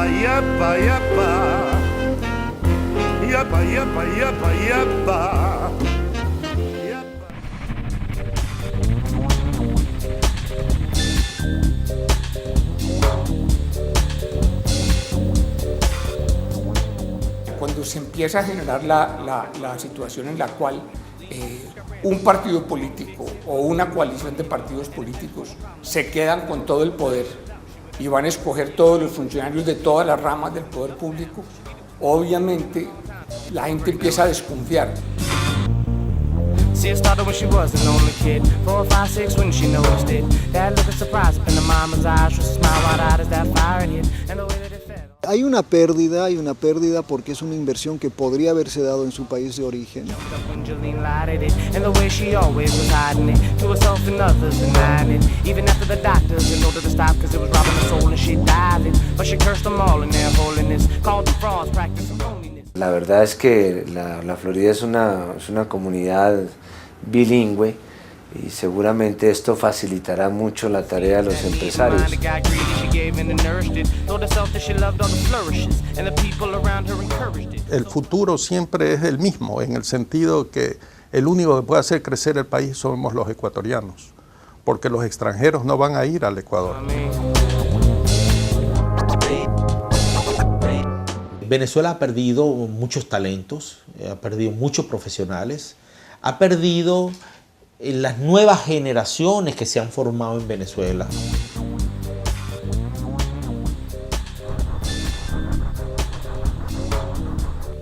yapa, yapa. Yapa, yapa, yapa, yapa. Cuando se empieza a generar la situación en la cual un partido político o una coalición de partidos políticos se quedan con todo el poder y van a escoger todos los funcionarios de todas las ramas del poder público, obviamente la gente empieza a desconfiar. See, it started when she was an only kid. 4, 5, 6 when she noticed it. That look of surprise up in the mama's eyes. Just a smile wide-eyed as that fire hit. And the way that it fed. Hay una pérdida porque es una inversión que podría haberse dado en su país de origen. When Jolene lighted it. And the way she always was hiding it. To herself and others denying it. Even after the doctors in order to stop, cause it was robbing her soul and she died it. But she cursed them all in their holiness. Called them frauds, practicing loneliness. La verdad es que la Florida es una comunidad bilingüe y seguramente esto facilitará mucho la tarea de los empresarios. El futuro siempre es el mismo, en el sentido que el único que puede hacer crecer el país somos los ecuatorianos, porque los extranjeros no van a ir al Ecuador. Venezuela ha perdido muchos talentos, ha perdido muchos profesionales, ha perdido las nuevas generaciones que se han formado en Venezuela.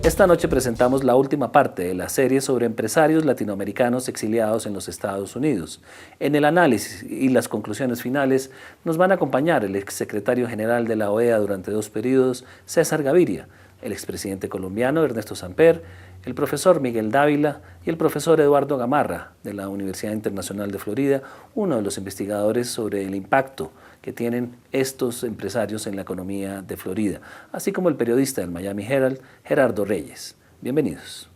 Esta noche presentamos la última parte de la serie sobre empresarios latinoamericanos exiliados en los Estados Unidos. En el análisis y las conclusiones finales nos van a acompañar el exsecretario general de la OEA durante 2 periodos, César Gaviria, el expresidente colombiano Ernesto Samper, el profesor Miguel Dávila y el profesor Eduardo Gamarra de la Universidad Internacional de Florida, uno de los investigadores sobre el impacto que tienen estos empresarios en la economía de Florida, así como el periodista del Miami Herald, Gerardo Reyes. Bienvenidos.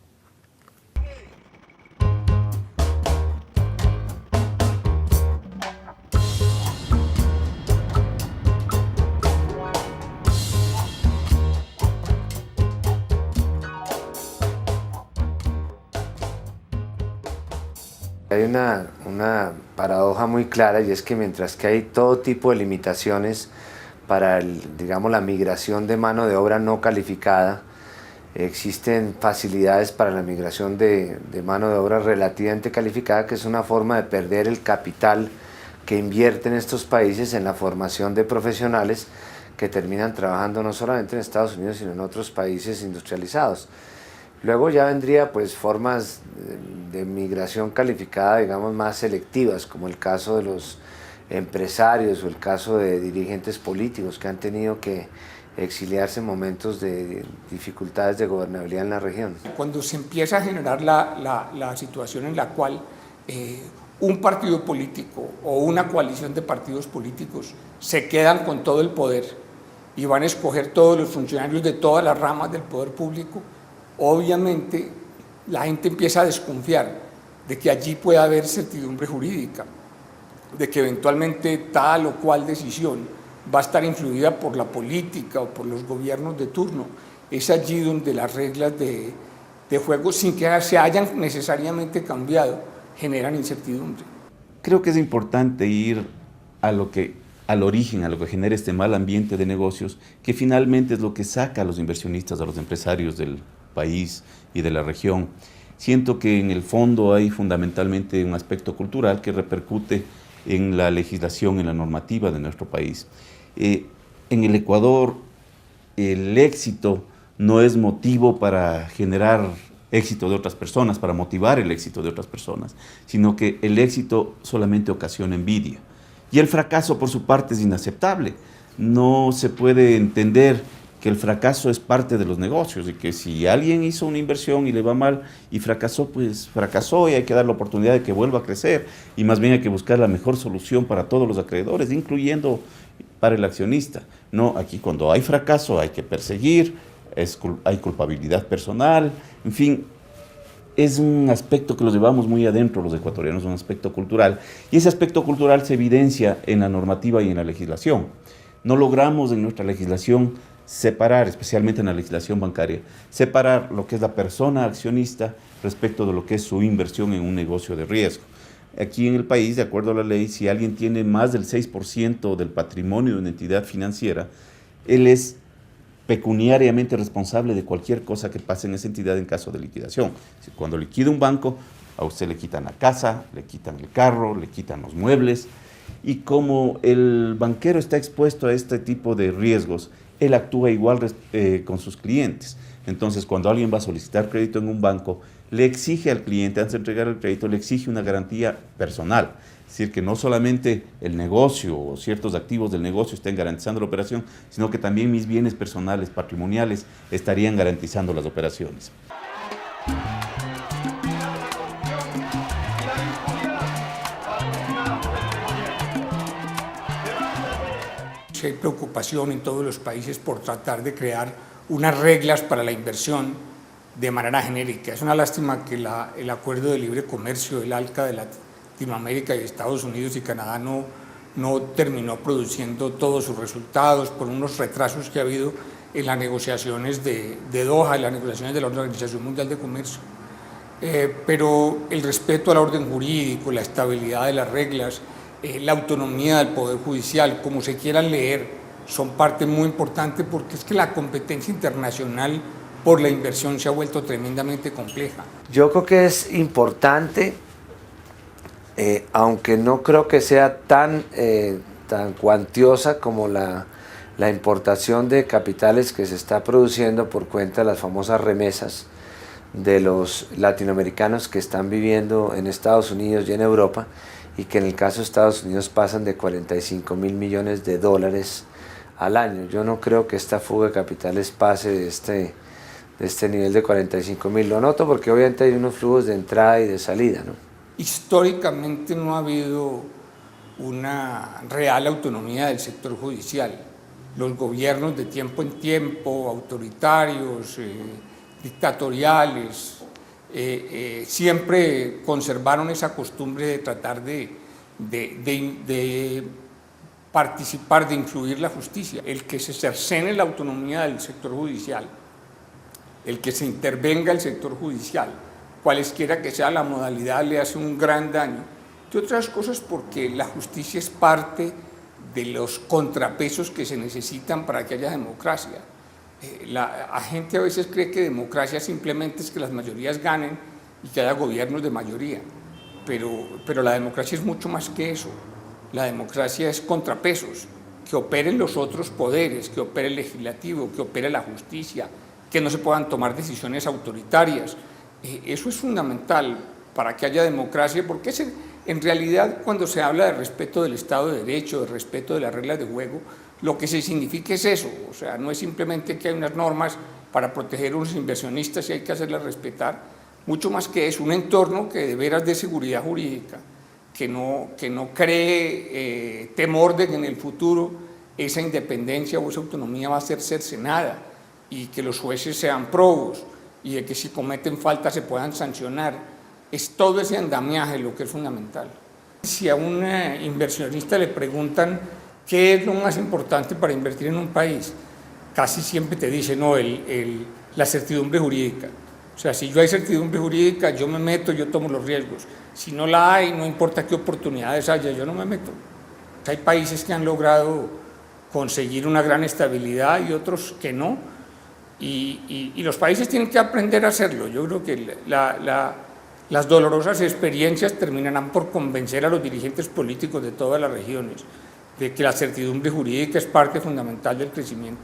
Hay una paradoja muy clara, y es que mientras que hay todo tipo de limitaciones para digamos, la migración de mano de obra no calificada, existen facilidades para la migración de mano de obra relativamente calificada, que es una forma de perder el capital que invierten estos países en la formación de profesionales que terminan trabajando no solamente en Estados Unidos, sino en otros países industrializados. Luego ya vendría pues formas de migración calificada, digamos, más selectivas, como el caso de los empresarios o el caso de dirigentes políticos que han tenido que exiliarse en momentos de dificultades de gobernabilidad en la región. Cuando se empieza a generar la situación en la cual un partido político o una coalición de partidos políticos se quedan con todo el poder y van a escoger todos los funcionarios de todas las ramas del poder público, obviamente la gente empieza a desconfiar de que allí pueda haber certidumbre jurídica, de que eventualmente tal o cual decisión va a estar influida por la política o por los gobiernos de turno. Es allí donde las reglas de juego, sin que se hayan necesariamente cambiado, generan incertidumbre. Creo que es importante ir al origen, a lo que genera este mal ambiente de negocios, que finalmente es lo que saca a los inversionistas, a los empresarios del país y de la región. Siento que en el fondo hay fundamentalmente un aspecto cultural que repercute en la legislación, en la normativa de nuestro país. En el Ecuador, el éxito no es motivo para generar éxito de otras personas, para motivar el éxito de otras personas, sino que el éxito solamente ocasiona envidia. Y el fracaso, por su parte, es inaceptable. No se puede entender que el fracaso es parte de los negocios y que si alguien hizo una inversión y le va mal y fracasó, pues fracasó y hay que dar la oportunidad de que vuelva a crecer y más bien hay que buscar la mejor solución para todos los acreedores, incluyendo para el accionista. No, aquí cuando hay fracaso hay que perseguir, hay culpabilidad personal, en fin, es un aspecto que los llevamos muy adentro los ecuatorianos, un aspecto cultural, y ese aspecto cultural se evidencia en la normativa y en la legislación. No logramos en nuestra legislación separar, especialmente en la legislación bancaria, separar lo que es la persona accionista respecto de lo que es su inversión en un negocio de riesgo. Aquí en el país, de acuerdo a la ley, si alguien tiene más del 6% del patrimonio de una entidad financiera, él es pecuniariamente responsable de cualquier cosa que pase en esa entidad en caso de liquidación. Cuando liquida un banco, a usted le quitan la casa, le quitan el carro, le quitan los muebles, y como el banquero está expuesto a este tipo de riesgos, él actúa igual con sus clientes. Entonces, cuando alguien va a solicitar crédito en un banco, le exige al cliente, antes de entregar el crédito, le exige una garantía personal. Es decir, que no solamente el negocio o ciertos activos del negocio estén garantizando la operación, sino que también mis bienes personales, patrimoniales, estarían garantizando las operaciones. Hay preocupación en todos los países por tratar de crear unas reglas para la inversión de manera genérica. Es una lástima que el Acuerdo de Libre Comercio, el ALCA de Latinoamérica y Estados Unidos y Canadá no terminó produciendo todos sus resultados por unos retrasos que ha habido en las negociaciones de Doha, en las negociaciones de la Organización Mundial de Comercio. Pero el respeto al orden jurídico, la estabilidad de las reglas, la autonomía del Poder Judicial, como se quieran leer, son parte muy importante porque es que la competencia internacional por la inversión se ha vuelto tremendamente compleja. Yo creo que es importante, aunque no creo que sea tan cuantiosa como la importación de capitales que se está produciendo por cuenta de las famosas remesas de los latinoamericanos que están viviendo en Estados Unidos y en Europa, y que en el caso de Estados Unidos pasan de 45.000 millones de dólares al año. Yo no creo que esta fuga de capitales pase de este nivel de 45.000. Lo noto porque obviamente hay unos flujos de entrada y de salida, ¿no? Históricamente no ha habido una real autonomía del sector judicial. Los gobiernos de tiempo en tiempo, autoritarios, dictatoriales, siempre conservaron esa costumbre de tratar de participar, de influir la justicia. El que se cercene la autonomía del sector judicial, el que se intervenga el sector judicial, cualesquiera que sea la modalidad, le hace un gran daño. Entre otras cosas porque la justicia es parte de los contrapesos que se necesitan para que haya democracia. La gente a veces cree que democracia simplemente es que las mayorías ganen y que haya gobiernos de mayoría, pero la democracia es mucho más que eso. La democracia es contrapesos, que operen los otros poderes, que opere el legislativo, que opere la justicia, que no se puedan tomar decisiones autoritarias. Eso es fundamental para que haya democracia, porque en realidad cuando se habla de respeto del Estado de Derecho, de respeto de las reglas de juego, lo que se significa es eso, o sea, no es simplemente que hay unas normas para proteger a unos inversionistas y hay que hacerlas respetar, mucho más que es un entorno que de veras de seguridad jurídica, que no cree temor de que en el futuro esa independencia o esa autonomía va a ser cercenada y que los jueces sean probos y de que si cometen faltas se puedan sancionar. Es todo ese andamiaje lo que es fundamental. Si a un inversionista le preguntan ¿qué es lo más importante para invertir en un país? Casi siempre te dice, no, la certidumbre jurídica. O sea, si yo hay certidumbre jurídica, yo me meto, yo tomo los riesgos. Si no la hay, no importa qué oportunidades haya, yo no me meto. Hay países que han logrado conseguir una gran estabilidad y otros que no. Y los países tienen que aprender a hacerlo. Yo creo que las dolorosas experiencias terminarán por convencer a los dirigentes políticos de todas las regiones de que la certidumbre jurídica es parte fundamental del crecimiento.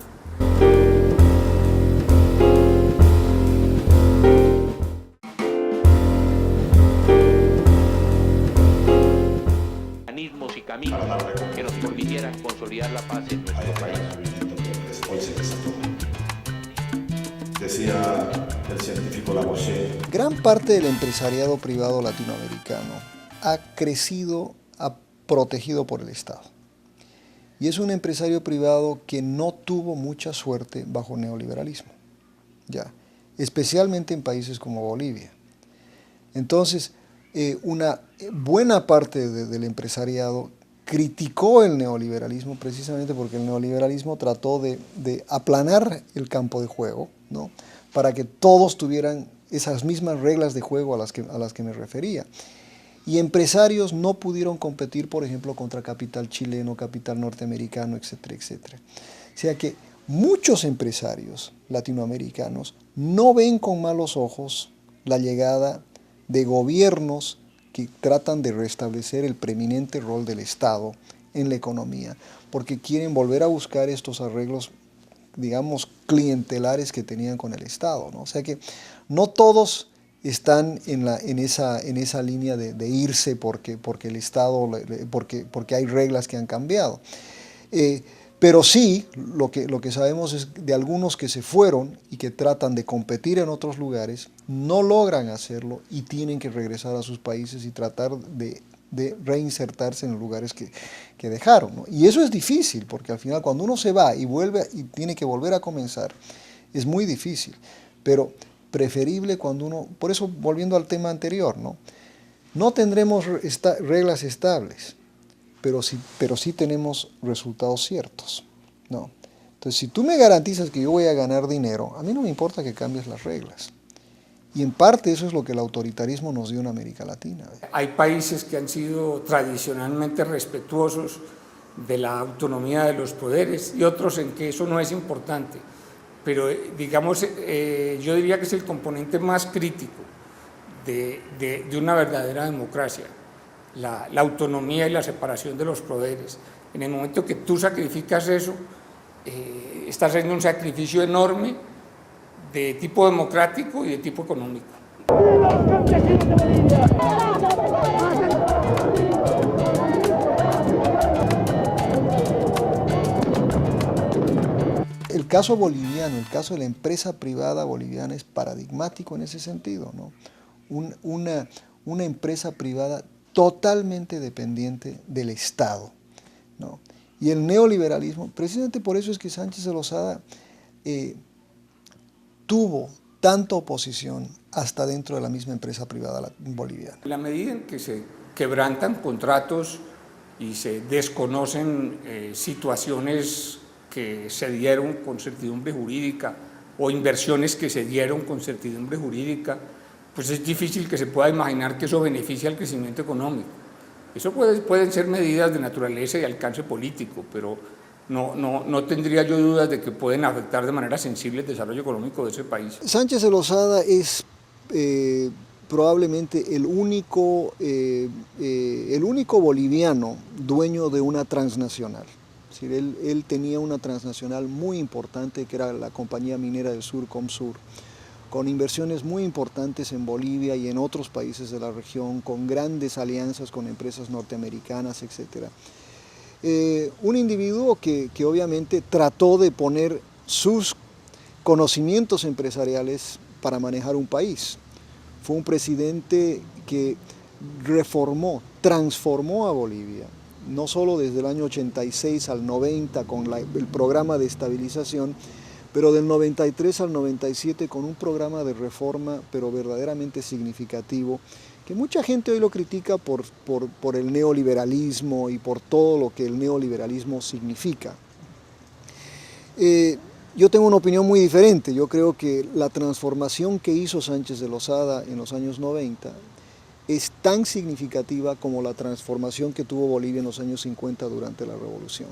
Mecanismos y caminos que nos permitieran consolidar la paz en nuestro país. Decía el científico Lavoisier. Gran parte del empresariado privado latinoamericano ha crecido protegido por el Estado. Y es un empresario privado que no tuvo mucha suerte bajo neoliberalismo, ya, especialmente en países como Bolivia. Entonces, una buena parte del empresariado criticó el neoliberalismo precisamente porque el neoliberalismo trató de aplanar el campo de juego, ¿no? Para que todos tuvieran esas mismas reglas de juego a las que me refería. Y empresarios no pudieron competir, por ejemplo, contra capital chileno, capital norteamericano, etcétera, etcétera. O sea que muchos empresarios latinoamericanos no ven con malos ojos la llegada de gobiernos que tratan de restablecer el preeminente rol del Estado en la economía, porque quieren volver a buscar estos arreglos, digamos, clientelares que tenían con el Estado, ¿no? O sea que no todos están en esa línea de irse porque el Estado, porque hay reglas que han cambiado. Pero sí, lo que sabemos es de algunos que se fueron y que tratan de competir en otros lugares, no logran hacerlo y tienen que regresar a sus países y tratar de reinsertarse en los lugares que dejaron, ¿no? Y eso es difícil, porque al final cuando uno se va y vuelve y tiene que volver a comenzar, es muy difícil. Pero preferible cuando uno, por eso volviendo al tema anterior, no tendremos reglas estables, pero sí tenemos resultados ciertos, ¿no? Entonces, si tú me garantizas que yo voy a ganar dinero, a mí no me importa que cambies las reglas. Y en parte eso es lo que el autoritarismo nos dio en América Latina. Hay países que han sido tradicionalmente respetuosos de la autonomía de los poderes y otros en que eso no es importante. Pero digamos, yo diría que es el componente más crítico de una verdadera democracia, la autonomía y la separación de los poderes. En el momento que tú sacrificas eso, estás haciendo un sacrificio enorme de tipo democrático y de tipo económico. El caso boliviano, el caso de la empresa privada boliviana es paradigmático en ese sentido, ¿no? Una empresa privada totalmente dependiente del Estado, ¿no? Y el neoliberalismo, precisamente por eso es que Sánchez de Lozada tuvo tanta oposición hasta dentro de la misma empresa privada boliviana. En la medida en que se quebrantan contratos y se desconocen situaciones que se dieron con certidumbre jurídica o inversiones que se dieron con certidumbre jurídica, pues es difícil que se pueda imaginar que eso beneficia al crecimiento económico. Eso pueden ser medidas de naturaleza y alcance político, pero no tendría yo dudas de que pueden afectar de manera sensible el desarrollo económico de ese país. Sánchez de Lozada es probablemente el único boliviano dueño de una transnacional. Es decir, él tenía una transnacional muy importante que era la Compañía Minera del Sur, Comsur, con inversiones muy importantes en Bolivia y en otros países de la región, con grandes alianzas con empresas norteamericanas, etc. Un individuo que obviamente trató de poner sus conocimientos empresariales para manejar un país. Fue un presidente que transformó a Bolivia, no solo desde el año 86 al 90 con el programa de estabilización, pero del 93 al 97 con un programa de reforma, pero verdaderamente significativo, que mucha gente hoy lo critica por el neoliberalismo y por todo lo que el neoliberalismo significa. Yo tengo una opinión muy diferente. Yo creo que la transformación que hizo Sánchez de Lozada en los años 90 es tan significativa como la transformación que tuvo Bolivia en los años 50 durante la revolución.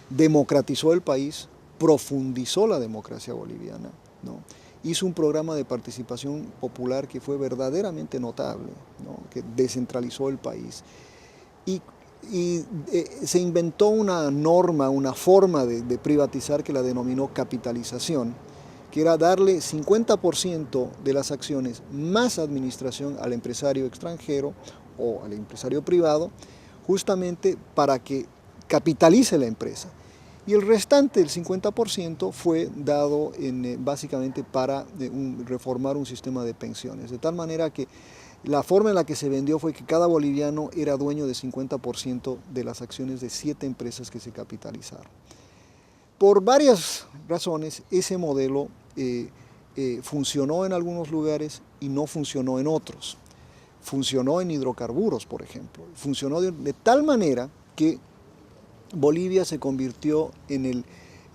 Democratizó el país, profundizó la democracia boliviana, ¿no? Hizo un programa de participación popular que fue verdaderamente notable, ¿no? Que descentralizó el país. Y se inventó una norma, una forma de privatizar que la denominó capitalización, que era darle 50% de las acciones más administración al empresario extranjero o al empresario privado, justamente para que capitalice la empresa. Y el restante, el 50%, fue dado básicamente para reformar un sistema de pensiones, de tal manera que la forma en la que se vendió fue que cada boliviano era dueño de 50% de las acciones de 7 empresas que se capitalizaron. Por varias razones, ese modelo funcionó en algunos lugares y no funcionó en otros. Funcionó en hidrocarburos, por ejemplo. Funcionó de tal manera que Bolivia se convirtió en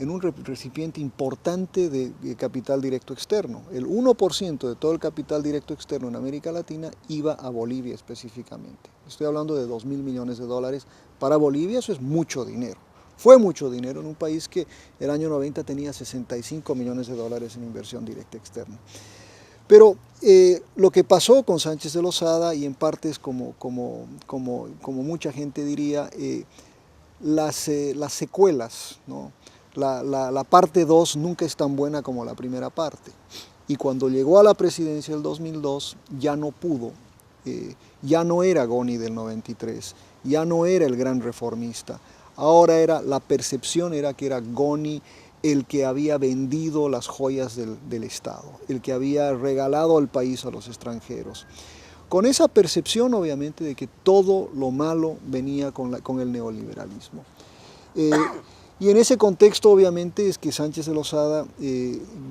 un recipiente importante de capital directo externo. El 1% de todo el capital directo externo en América Latina iba a Bolivia específicamente. Estoy hablando de 2.000 millones de dólares. Para Bolivia eso es mucho dinero. Fue mucho dinero en un país que el año 90 tenía 65 millones de dólares en inversión directa externa. Pero lo que pasó con Sánchez de Lozada, y en parte es como mucha gente diría, las secuelas, ¿no? La parte 2 nunca es tan buena como la primera parte. Y cuando llegó a la presidencia del 2002 ya no pudo, ya no era Goni del 93, ya no era el gran reformista. Ahora la percepción era que era Goni el que había vendido las joyas del Estado, el que había regalado al país a los extranjeros. Con esa percepción, obviamente, de que todo lo malo venía con el neoliberalismo. Y en ese contexto, obviamente, es que Sánchez de Lozada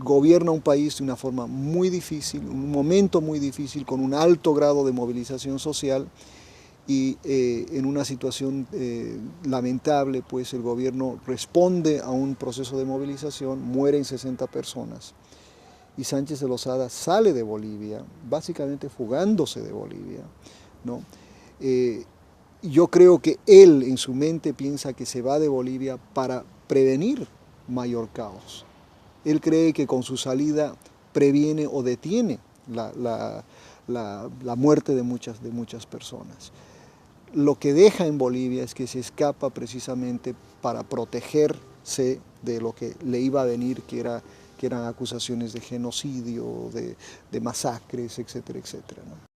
gobierna un país de una forma muy difícil, un momento muy difícil, con un alto grado de movilización social, y en una situación lamentable, pues el gobierno responde a un proceso de movilización, mueren 60 personas, y Sánchez de Lozada sale de Bolivia, básicamente fugándose de Bolivia, ¿no? Yo creo que él en su mente piensa que se va de Bolivia para prevenir mayor caos. Él cree que con su salida previene o detiene la muerte de muchas personas. Lo que deja en Bolivia es que se escapa precisamente para protegerse de lo que le iba a venir, que eran acusaciones de genocidio, de masacres, etcétera, etcétera, ¿no?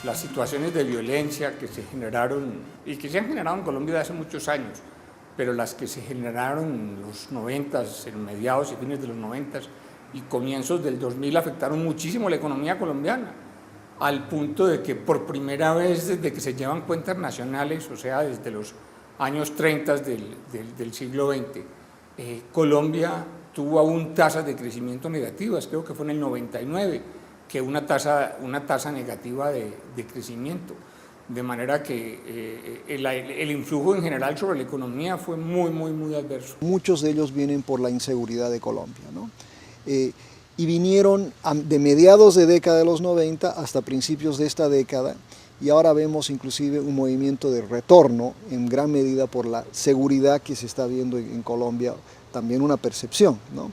Las situaciones de violencia que se generaron y que se han generado en Colombia desde hace muchos años, pero las que se generaron en los 90, en mediados y fines de los 90 y comienzos del 2000 afectaron muchísimo la economía colombiana, al punto de que por primera vez desde que se llevan cuentas nacionales, o sea, desde los años 30 del siglo XX, Colombia tuvo aún tasas de crecimiento negativas, creo que fue en el 99, que una tasa negativa de crecimiento, de manera que el influjo en general sobre la economía fue muy adverso. Muchos de ellos vienen por la inseguridad de Colombia, ¿no? Y vinieron de mediados de década de los 90 hasta principios de esta década, y ahora vemos inclusive un movimiento de retorno en gran medida por la seguridad que se está viendo en Colombia, también una percepción, ¿no?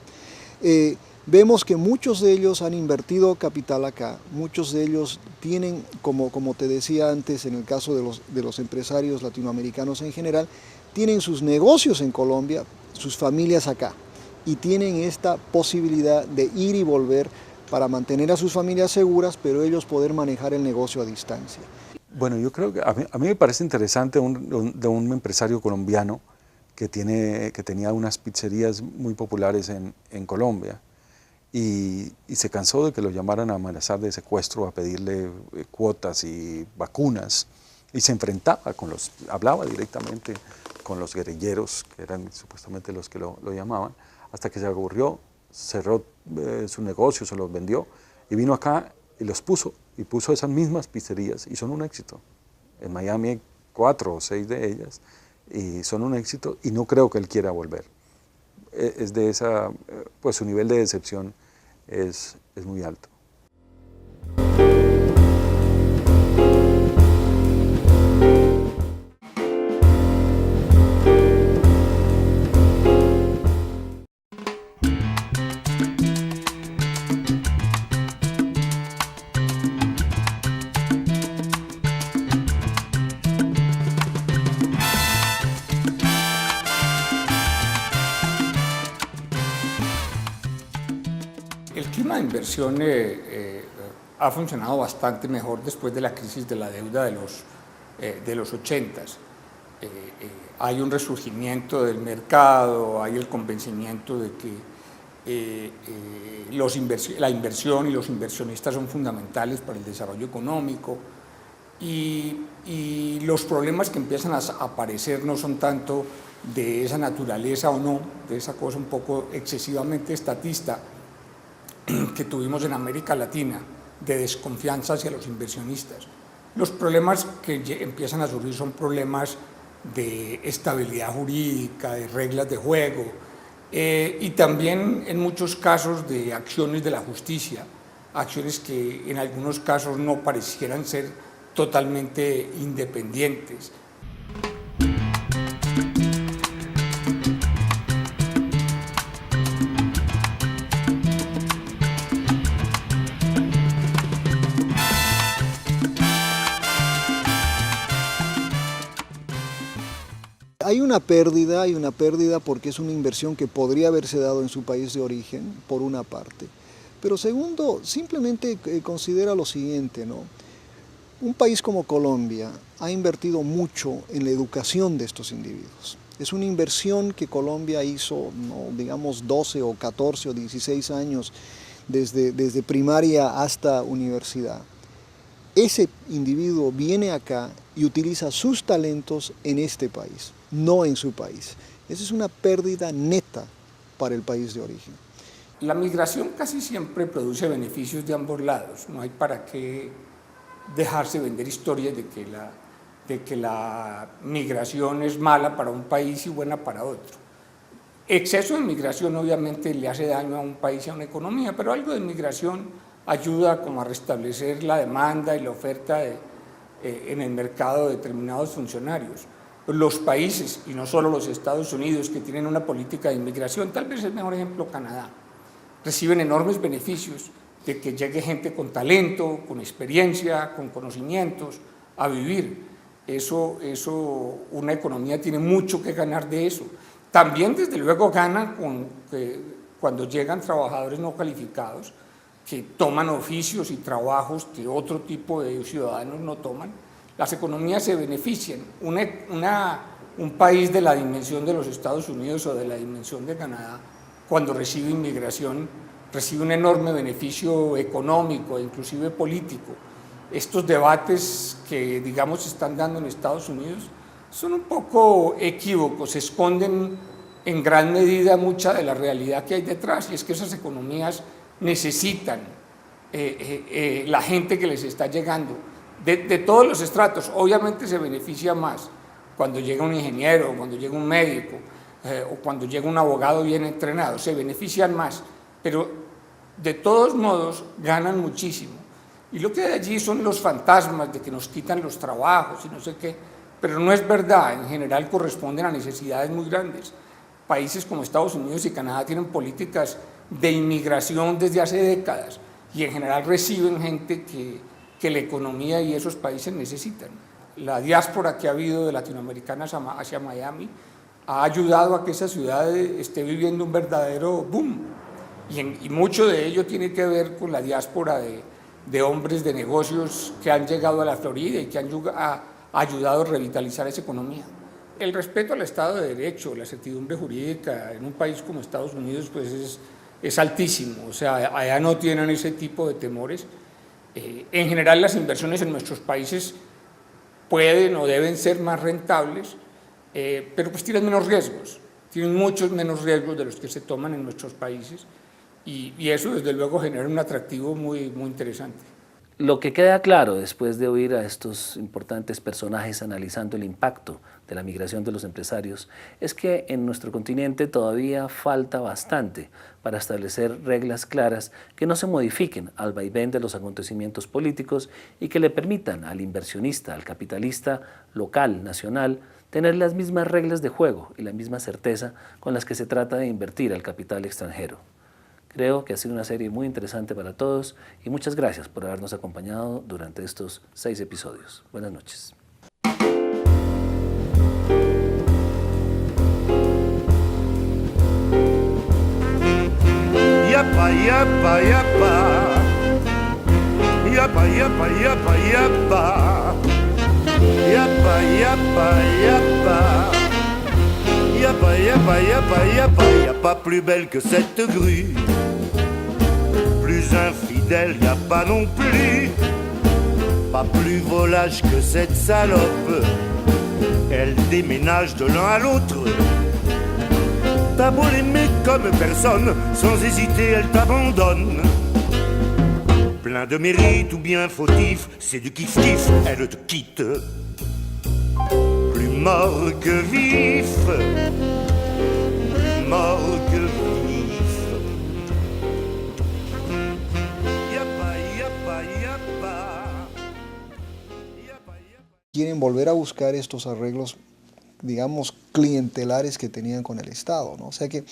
Vemos que muchos de ellos han invertido capital acá, muchos de ellos tienen, como te decía antes, en el caso de los empresarios latinoamericanos en general, tienen sus negocios en Colombia, sus familias acá, y tienen esta posibilidad de ir y volver para mantener a sus familias seguras, pero ellos poder manejar el negocio a distancia. Bueno, yo creo que a mí me parece interesante de un empresario colombiano que tenía unas pizzerías muy populares en Colombia. Y se cansó de que lo llamaran a amenazar de secuestro, a pedirle cuotas y vacunas, y se enfrentaba hablaba directamente con los guerrilleros, que eran supuestamente los que lo llamaban, hasta que se aburrió, cerró su negocio, se los vendió, y vino acá y puso esas mismas pizzerías, y son un éxito. En Miami hay 4 o 6 de ellas, y son un éxito, y no creo que él quiera volver. Es de pues su nivel de decepción es muy alto. El clima de inversión ha funcionado bastante mejor después de la crisis de la deuda de los 80s. Hay un resurgimiento del mercado, hay el convencimiento de que la inversión y los inversionistas son fundamentales para el desarrollo económico, y los problemas que empiezan a aparecer no son tanto de esa naturaleza o no, de esa cosa un poco excesivamente estatista que tuvimos en América Latina, de desconfianza hacia los inversionistas. Los problemas que empiezan a surgir son problemas de estabilidad jurídica, de reglas de juego, y también en muchos casos de acciones de la justicia, acciones que en algunos casos no parecieran ser totalmente independientes. Hay una pérdida porque es una inversión que podría haberse dado en su país de origen, por una parte. Pero segundo, simplemente considera lo siguiente, ¿no? Un país como Colombia ha invertido mucho en la educación de estos individuos. Es una inversión que Colombia hizo, ¿no?, digamos 12 o 14 o 16 años desde primaria hasta universidad. Ese individuo viene acá y utiliza sus talentos en este país, no en su país. Esa es una pérdida neta para el país de origen. La migración casi siempre produce beneficios de ambos lados. No hay para qué dejarse vender historias de que la migración es mala para un país y buena para otro. Exceso de migración obviamente le hace daño a un país y a una economía, pero algo de migración ayuda como a restablecer la demanda y la oferta en el mercado de determinados funcionarios. Los países, y no solo los Estados Unidos, que tienen una política de inmigración, tal vez el mejor ejemplo Canadá, reciben enormes beneficios de que llegue gente con talento, con experiencia, con conocimientos a vivir. Una economía tiene mucho que ganar de eso. También desde luego gana cuando llegan trabajadores no calificados que toman oficios y trabajos que otro tipo de ciudadanos no toman. Las economías se benefician. Un país de la dimensión de los Estados Unidos o de la dimensión de Canadá, cuando recibe inmigración, recibe un enorme beneficio económico e inclusive político. Estos debates que, digamos, se están dando en Estados Unidos son un poco equívocos, esconden en gran medida mucha de la realidad que hay detrás, y es que esas economías necesitan la gente que les está llegando, de todos los estratos. Obviamente se beneficia más cuando llega un ingeniero, cuando llega un médico, o cuando llega un abogado bien entrenado, se benefician más, pero de todos modos ganan muchísimo. Y lo que hay allí son los fantasmas de que nos quitan los trabajos y no sé qué, pero no es verdad. En general corresponden a necesidades muy grandes. Países como Estados Unidos y Canadá tienen políticas de inmigración desde hace décadas y en general reciben gente que la economía y esos países necesitan. La diáspora que ha habido de latinoamericanas hacia Miami ha ayudado a que esa ciudad esté viviendo un verdadero boom. Y mucho de ello tiene que ver con la diáspora de hombres de negocios que han llegado a la Florida y que han ayudado a revitalizar esa economía. El respeto al Estado de Derecho, la certidumbre jurídica en un país como Estados Unidos pues es altísimo, o sea, allá no tienen ese tipo de temores. En general las inversiones en nuestros países pueden o deben ser más rentables, pero pues tienen menos riesgos, tienen muchos menos riesgos de los que se toman en nuestros países. Y eso desde luego genera un atractivo muy, muy interesante. Lo que queda claro después de oír a estos importantes personajes analizando el impacto de la migración de los empresarios es que en nuestro continente todavía falta bastante para establecer reglas claras que no se modifiquen al vaivén de los acontecimientos políticos y que le permitan al inversionista, al capitalista local, nacional, tener las mismas reglas de juego y la misma certeza con las que se trata de invertir al capital extranjero. Creo que ha sido una serie muy interesante para todos y muchas gracias por habernos acompañado durante estos 6 episodios. Buenas noches. Yapa, yapa, yapa. Yapa, yapa, yapa, yapa. Yapa, yapa, yapa. Y a pas plus belle que cette grue. Plus infidèle, y a pas non plus. Pas plus volage que cette salope. Elle déménage de l'un à l'autre. T'as beau l'aimer comme personne, sans hésiter elle t'abandonne. Plein de mérite ou bien fautif, c'est du kiff-kiff, elle te quitte. Plus mort que vif, plus mort que vif. Quieren volver a buscar estos arreglos, digamos, clientelares que tenían con el Estado, ¿no? O sea que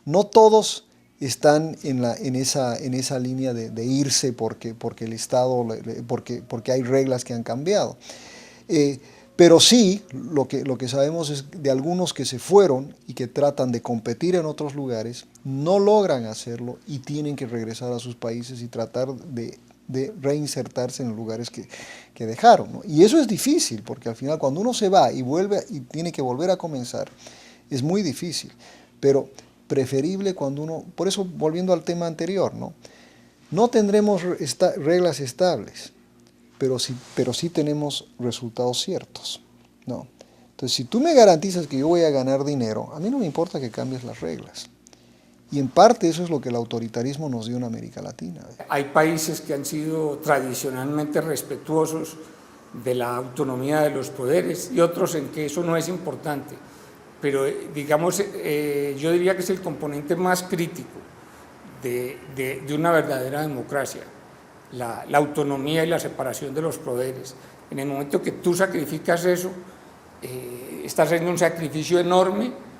no todos están en esa línea de irse porque el Estado, porque hay reglas que han cambiado. Pero sí, lo que sabemos es de algunos que se fueron y que tratan de competir en otros lugares, no logran hacerlo y tienen que regresar a sus países y tratar de reinsertarse en los lugares que dejaron, ¿no? Y eso es difícil, porque al final cuando uno se va y vuelve y tiene que volver a comenzar, es muy difícil, pero preferible cuando uno, por eso volviendo al tema anterior, no tendremos reglas estables, pero sí tenemos resultados ciertos, ¿no? Entonces, si tú me garantizas que yo voy a ganar dinero, a mí no me importa que cambies las reglas. Y en parte eso es lo que el autoritarismo nos dio en América Latina. Hay países que han sido tradicionalmente respetuosos de la autonomía de los poderes y otros en que eso no es importante. Pero digamos, yo diría que es el componente más crítico de una verdadera democracia, la autonomía y la separación de los poderes. En el momento que tú sacrificas eso, estás haciendo un sacrificio enorme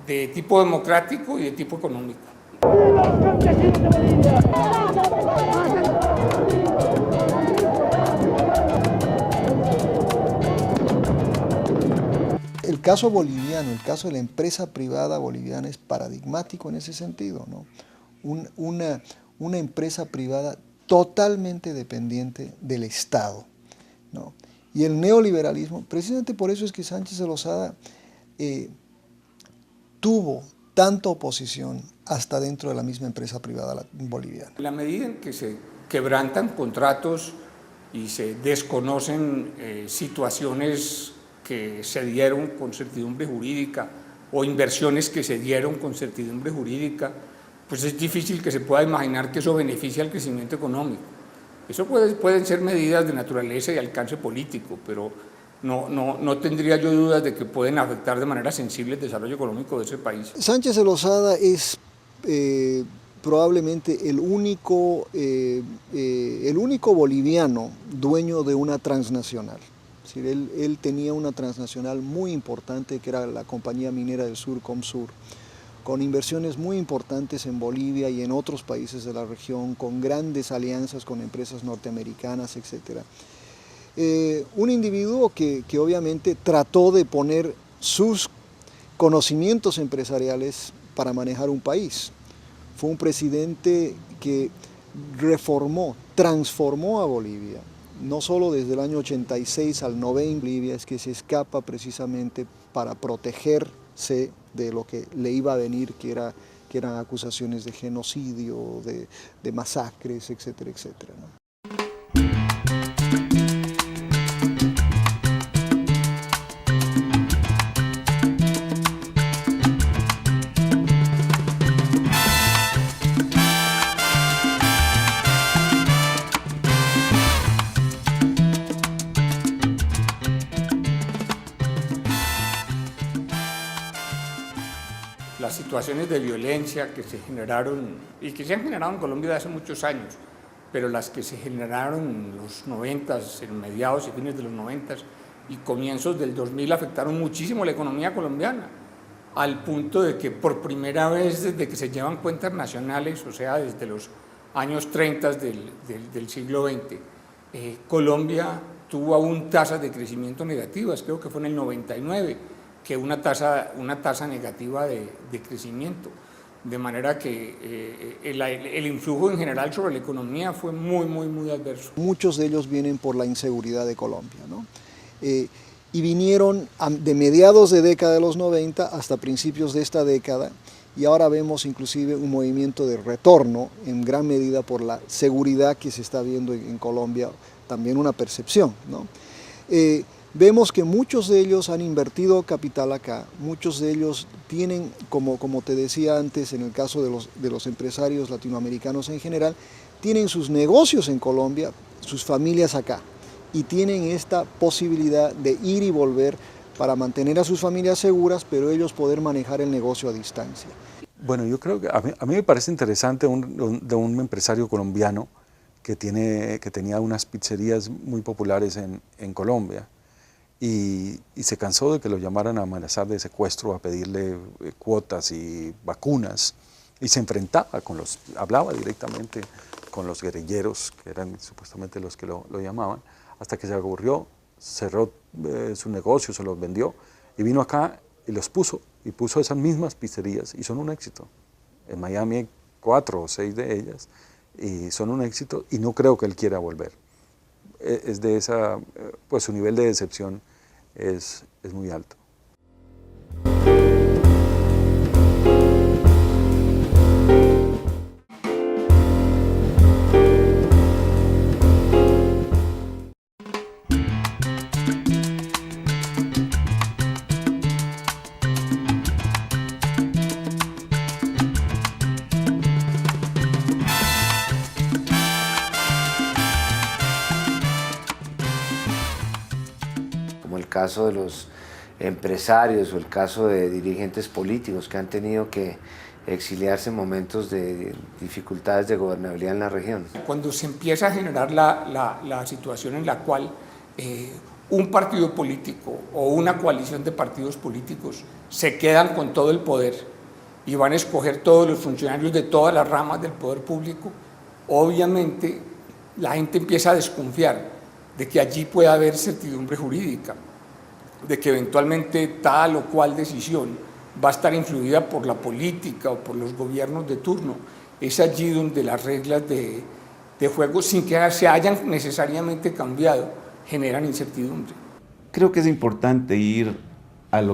de tipo democrático y de tipo económico. El caso boliviano, el caso de la empresa privada boliviana es paradigmático en ese sentido, ¿no? Una empresa privada totalmente dependiente del Estado, ¿no? Y el neoliberalismo, precisamente por eso es que Sánchez de Lozada tuvo tanta oposición hasta dentro de la misma empresa privada boliviana. En la medida en que se quebrantan contratos y se desconocen situaciones que se dieron con certidumbre jurídica o inversiones que se dieron con certidumbre jurídica, pues es difícil que se pueda imaginar que eso beneficia al crecimiento económico. Eso pueden ser medidas de naturaleza y alcance político, pero no tendría yo dudas de que pueden afectar de manera sensible el desarrollo económico de ese país. Sánchez de Lozada es probablemente el único boliviano dueño de una transnacional. Es decir, él tenía una transnacional muy importante que era la Compañía Minera del Sur, Comsur, con inversiones muy importantes en Bolivia y en otros países de la región, con grandes alianzas con empresas norteamericanas, etc. Un individuo que obviamente trató de poner sus conocimientos empresariales para manejar un país. Fue un presidente que reformó, transformó a Bolivia. No solo desde el año 86 al 90 Bolivia es que se escapa precisamente para protegerse de lo que le iba a venir, que eran acusaciones de genocidio, de masacres, etcétera, etcétera, ¿no? Las situaciones de violencia que se generaron y que se han generado en Colombia desde hace muchos años, pero las que se generaron en los 90, en mediados y fines de los 90 y comienzos del 2000 afectaron muchísimo la economía colombiana, al punto de que por primera vez desde que se llevan cuentas nacionales, o sea, desde los años 30 del siglo XX, Colombia tuvo aún tasas de crecimiento negativas, creo que fue en el 99, que una tasa negativa de crecimiento, de manera que el influjo en general sobre la economía fue muy adverso. Muchos de ellos vienen por la inseguridad de Colombia, ¿no? y vinieron de mediados de década de los 90 hasta principios de esta década, y ahora vemos inclusive un movimiento de retorno en gran medida por la seguridad que se está viendo en Colombia, también una percepción, ¿no? Vemos que muchos de ellos han invertido capital acá, muchos de ellos tienen, como te decía antes, en el caso de los empresarios latinoamericanos en general, tienen sus negocios en Colombia, sus familias acá, y tienen esta posibilidad de ir y volver para mantener a sus familias seguras, pero ellos poder manejar el negocio a distancia. Bueno, yo creo que a mí me parece interesante de un empresario colombiano que tenía unas pizzerías muy populares en Colombia, y se cansó de que lo llamaran a amenazar de secuestro, a pedirle cuotas y vacunas, y se enfrentaba hablaba directamente con los guerrilleros, que eran supuestamente los que lo llamaban, hasta que se aburrió, cerró su negocio, se los vendió, y vino acá y puso esas mismas pizzerías, y son un éxito. En Miami hay 4 o 6 de ellas, y son un éxito, y no creo que él quiera volver. Es de esa, pues su nivel de decepción es muy alto. Caso de los empresarios o el caso de dirigentes políticos que han tenido que exiliarse en momentos de dificultades de gobernabilidad en la región. Cuando se empieza a generar la situación en la cual un partido político o una coalición de partidos políticos se quedan con todo el poder y van a escoger todos los funcionarios de todas las ramas del poder público, obviamente la gente empieza a desconfiar de que allí pueda haber certidumbre jurídica, de que eventualmente tal o cual decisión va a estar influida por la política o por los gobiernos de turno. Es allí donde las reglas de juego, sin que se hayan necesariamente cambiado, generan incertidumbre. Creo que es importante ir al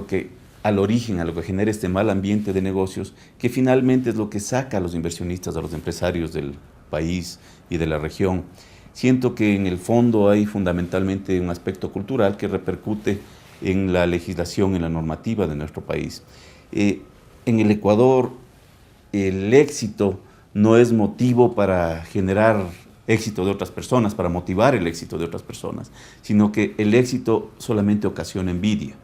origen, a lo que genera este mal ambiente de negocios, que finalmente es lo que saca a los inversionistas, a los empresarios del país y de la región. Siento que en el fondo hay fundamentalmente un aspecto cultural que repercute en la legislación, en la normativa de nuestro país. En el Ecuador, el éxito no es motivo para generar éxito de otras personas, para motivar el éxito de otras personas, sino que el éxito solamente ocasiona envidia.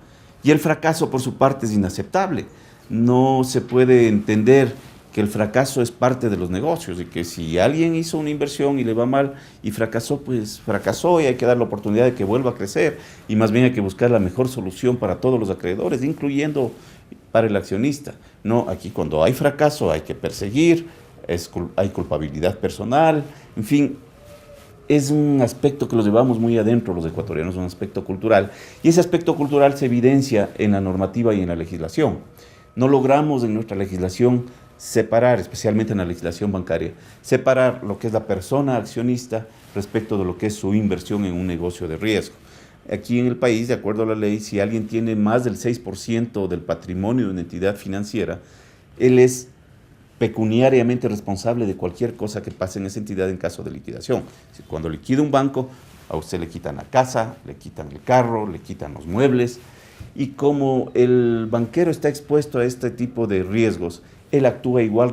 Y el fracaso, por su parte, es inaceptable. No se puede entender que el fracaso es parte de los negocios y que si alguien hizo una inversión y le va mal y fracasó, pues fracasó y hay que dar la oportunidad de que vuelva a crecer y más bien hay que buscar la mejor solución para todos los acreedores, incluyendo para el accionista. No, aquí cuando hay fracaso hay que perseguir, hay culpabilidad personal, en fin, es un aspecto que lo llevamos muy adentro los ecuatorianos, un aspecto cultural, y ese aspecto cultural se evidencia en la normativa y en la legislación. No logramos en nuestra legislación separar, especialmente en la legislación bancaria, separar lo que es la persona accionista respecto de lo que es su inversión en un negocio de riesgo. Aquí en el país, de acuerdo a la ley, si alguien tiene más del 6% del patrimonio de una entidad financiera, él es pecuniariamente responsable de cualquier cosa que pase en esa entidad en caso de liquidación. Cuando liquida un banco, a usted le quitan la casa, le quitan el carro, le quitan los muebles, y como el banquero está expuesto a este tipo de riesgos, él actúa igual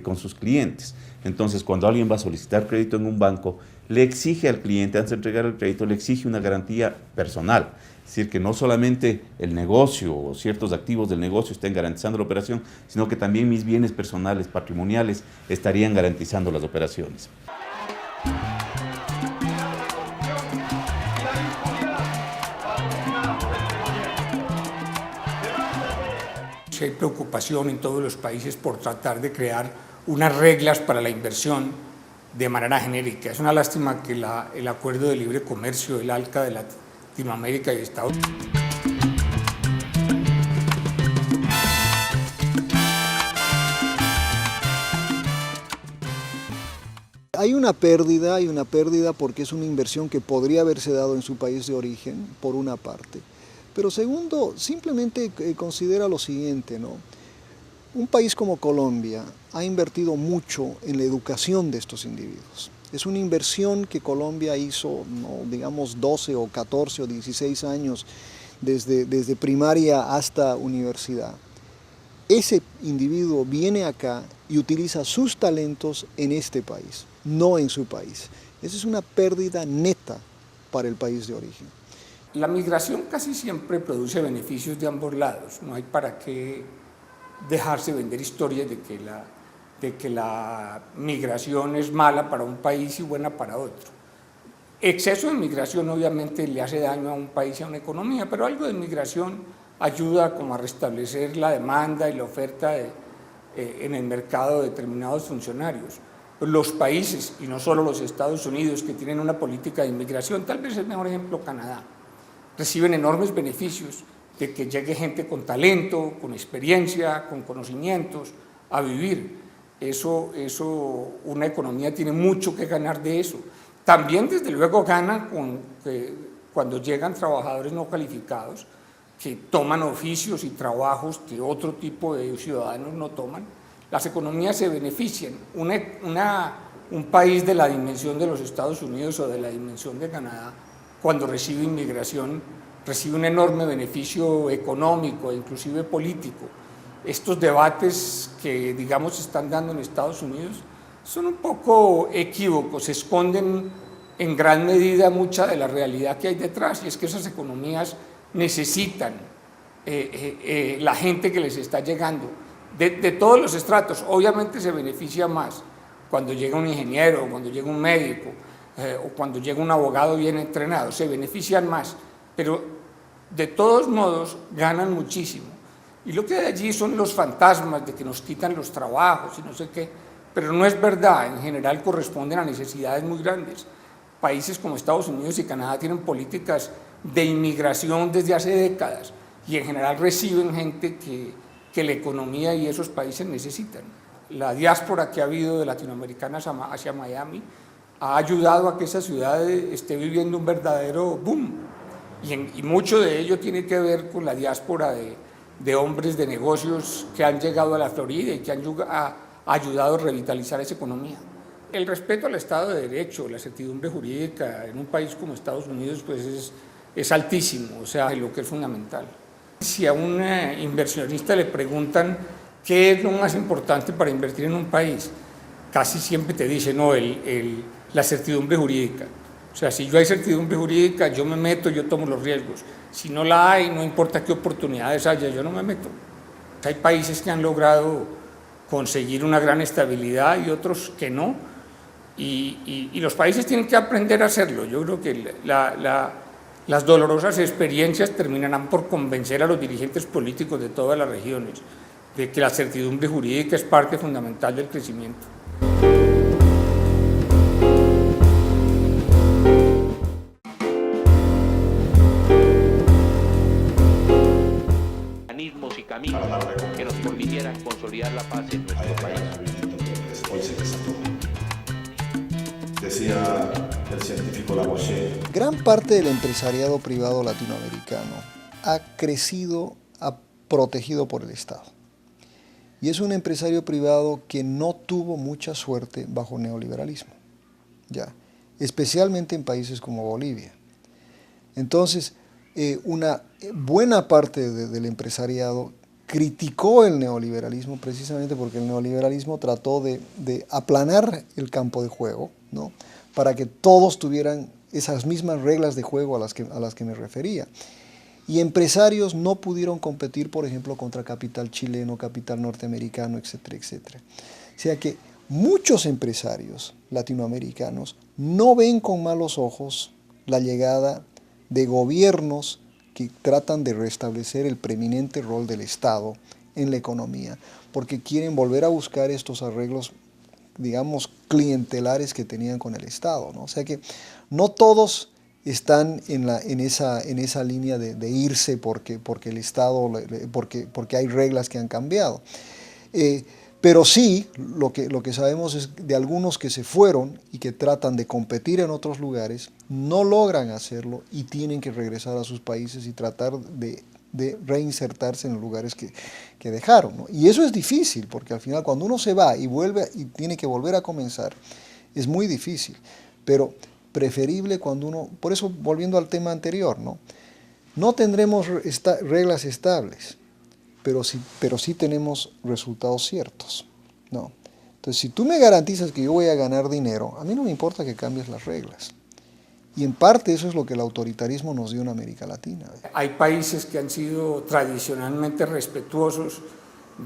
con sus clientes. Entonces, cuando alguien va a solicitar crédito en un banco, le exige al cliente, antes de entregar el crédito, le exige una garantía personal. Es decir, que no solamente el negocio o ciertos activos del negocio estén garantizando la operación, sino que también mis bienes personales, patrimoniales, estarían garantizando las operaciones. Hay preocupación en todos los países por tratar de crear unas reglas para la inversión de manera genérica. Es una lástima que el Acuerdo de Libre Comercio, el ALCA de Latinoamérica y Estados Unidos, Hay una pérdida porque es una inversión que podría haberse dado en su país de origen, por una parte. Pero segundo, simplemente considera lo siguiente, ¿no? Un país como Colombia ha invertido mucho en la educación de estos individuos. Es una inversión que Colombia hizo, ¿no? Digamos, 12 o 14 o 16 años desde primaria hasta universidad. Ese individuo viene acá y utiliza sus talentos en este país, no en su país. Esa es una pérdida neta para el país de origen. La migración casi siempre produce beneficios de ambos lados. No hay para qué dejarse vender historias de que la migración es mala para un país y buena para otro. Exceso de migración obviamente le hace daño a un país y a una economía, pero algo de migración ayuda como a restablecer la demanda y la oferta en el mercado de determinados funcionarios. Los países, y no solo los Estados Unidos, que tienen una política de inmigración, tal vez el mejor ejemplo Canadá, reciben enormes beneficios de que llegue gente con talento, con experiencia, con conocimientos a vivir. Una economía tiene mucho que ganar de eso. También, desde luego, gana cuando llegan trabajadores no calificados que toman oficios y trabajos que otro tipo de ciudadanos no toman. Las economías se benefician. Un país de la dimensión de los Estados Unidos o de la dimensión de Canadá, cuando recibe inmigración, recibe un enorme beneficio económico e inclusive político. Estos debates que, digamos, se están dando en Estados Unidos son un poco equívocos, esconden en gran medida mucha de la realidad que hay detrás, y es que esas economías necesitan la gente que les está llegando, de todos los estratos. Obviamente se beneficia más cuando llega un ingeniero, cuando llega un médico, o cuando llega un abogado bien entrenado, se benefician más, pero de todos modos ganan muchísimo. Y lo que hay allí son los fantasmas de que nos quitan los trabajos y no sé qué, pero no es verdad. En general corresponden a necesidades muy grandes. Países como Estados Unidos y Canadá tienen políticas de inmigración desde hace décadas y en general reciben gente que la economía y esos países necesitan. La diáspora que ha habido de latinoamericanas hacia Miami ha ayudado a que esa ciudad esté viviendo un verdadero boom, y mucho de ello tiene que ver con la diáspora de hombres de negocios que han llegado a la Florida y que han ayudado a revitalizar esa economía. El respeto al Estado de Derecho, la certidumbre jurídica en un país como Estados Unidos, pues es altísimo, o sea, lo que es fundamental. Si a un inversionista le preguntan qué es lo más importante para invertir en un país, casi siempre te dice, no, la certidumbre jurídica. O sea, si yo hay certidumbre jurídica, yo me meto, yo tomo los riesgos. Si no la hay, no importa qué oportunidades haya, yo no me meto. Hay países que han logrado conseguir una gran estabilidad y otros que no, y los países tienen que aprender a hacerlo. Yo creo que las dolorosas experiencias terminarán por convencer a los dirigentes políticos de todas las regiones de que la certidumbre jurídica es parte fundamental del crecimiento. Mecanismos y caminos que nos permitieran consolidar la paz en nuestro país. Hoy se desató. Decía el científico Lavoisier. Gran parte del empresariado privado latinoamericano ha crecido protegido por el Estado. Y es un empresario privado que no tuvo mucha suerte bajo el neoliberalismo, ya, especialmente en países como Bolivia. Entonces, una buena parte del empresariado criticó el neoliberalismo precisamente porque el neoliberalismo trató de aplanar el campo de juego, ¿no?, para que todos tuvieran esas mismas reglas de juego a las que me refería. Y empresarios no pudieron competir, por ejemplo, contra capital chileno, capital norteamericano, etcétera, etcétera. O sea que muchos empresarios latinoamericanos no ven con malos ojos la llegada de gobiernos que tratan de restablecer el preeminente rol del Estado en la economía, porque quieren volver a buscar estos arreglos, digamos, clientelares que tenían con el Estado, ¿no? O sea que no todos están en esa línea de irse porque el Estado, porque hay reglas que han cambiado. Pero sí, lo que sabemos es de algunos que se fueron y que tratan de competir en otros lugares, no logran hacerlo y tienen que regresar a sus países y tratar de reinsertarse en los lugares que dejaron, ¿no? Y eso es difícil, porque al final cuando uno se va y vuelve y tiene que volver a comenzar, es muy difícil, pero preferible cuando uno, por eso volviendo al tema anterior, no tendremos reglas estables, pero sí tenemos resultados ciertos, ¿no? Entonces, si tú me garantizas que yo voy a ganar dinero, a mí no me importa que cambies las reglas. Y en parte eso es lo que el autoritarismo nos dio en América Latina. Hay países que han sido tradicionalmente respetuosos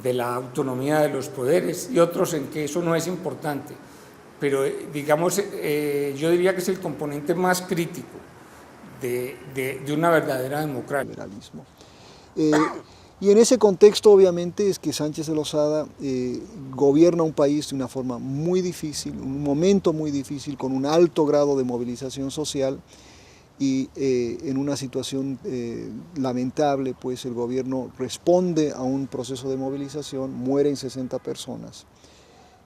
de la autonomía de los poderes y otros en que eso no es importante. Pero digamos, yo diría que es el componente más crítico de una verdadera democracia. Y en ese contexto, obviamente, es que Sánchez de Lozada gobierna un país de una forma muy difícil, un momento muy difícil, con un alto grado de movilización social y en una situación lamentable, pues el gobierno responde a un proceso de movilización, mueren 60 personas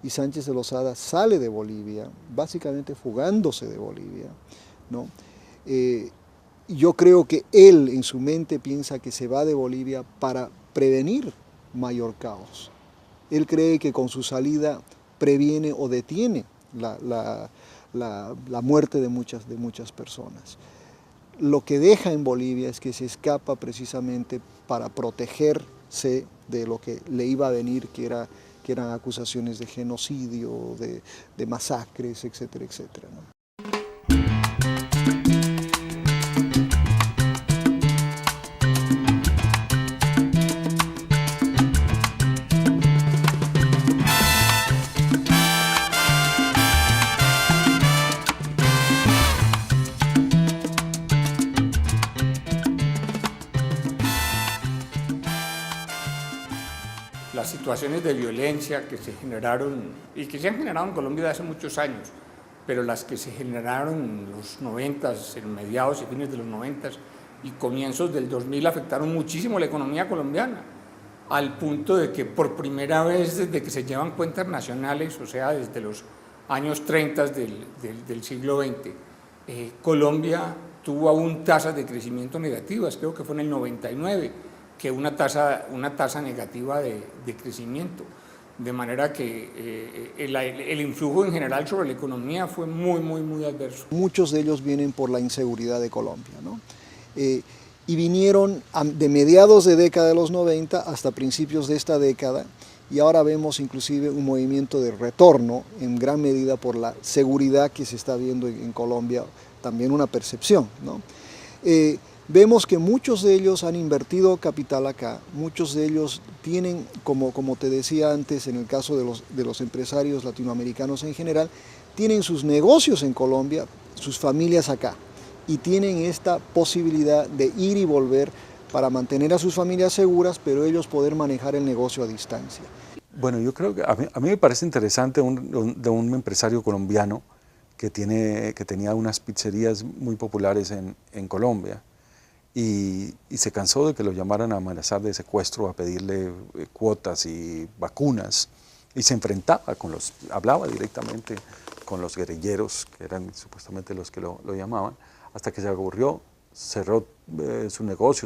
y Sánchez de Lozada sale de Bolivia, básicamente fugándose de Bolivia, ¿no? Yo creo que él en su mente piensa que se va de Bolivia para prevenir mayor caos. Él cree que con su salida previene o detiene la muerte de muchas personas. Lo que deja en Bolivia es que se escapa precisamente para protegerse de lo que le iba a venir, que eran acusaciones de genocidio, de masacres, etcétera, etcétera, ¿no? Las situaciones de violencia que se generaron y que se han generado en Colombia desde hace muchos años, pero las que se generaron en los 90s, en mediados y fines de los 90s y comienzos del 2000 afectaron muchísimo la economía colombiana, al punto de que por primera vez desde que se llevan cuentas nacionales, o sea, desde los años 30 del siglo XX, Colombia tuvo aún tasas de crecimiento negativas, creo que fue en el 99, que una tasa negativa de crecimiento, de manera que el influjo en general sobre la economía fue muy adverso. Muchos de ellos vienen por la inseguridad de Colombia, ¿no? Y vinieron de mediados de década de los 90 hasta principios de esta década, y ahora vemos inclusive un movimiento de retorno en gran medida por la seguridad que se está viendo en Colombia, también una percepción, ¿no? Vemos que muchos de ellos han invertido capital acá, muchos de ellos tienen, como te decía antes, en el caso de los empresarios latinoamericanos en general, tienen sus negocios en Colombia, sus familias acá, y tienen esta posibilidad de ir y volver para mantener a sus familias seguras, pero ellos poder manejar el negocio a distancia. Bueno, yo creo que a mí me parece interesante de un empresario colombiano que tenía unas pizzerías muy populares en Colombia. Y se cansó de que lo llamaran a amenazar de secuestro, a pedirle cuotas y vacunas, y se enfrentaba hablaba directamente con los guerrilleros, que eran supuestamente los que lo llamaban, hasta que se aburrió, cerró su negocio.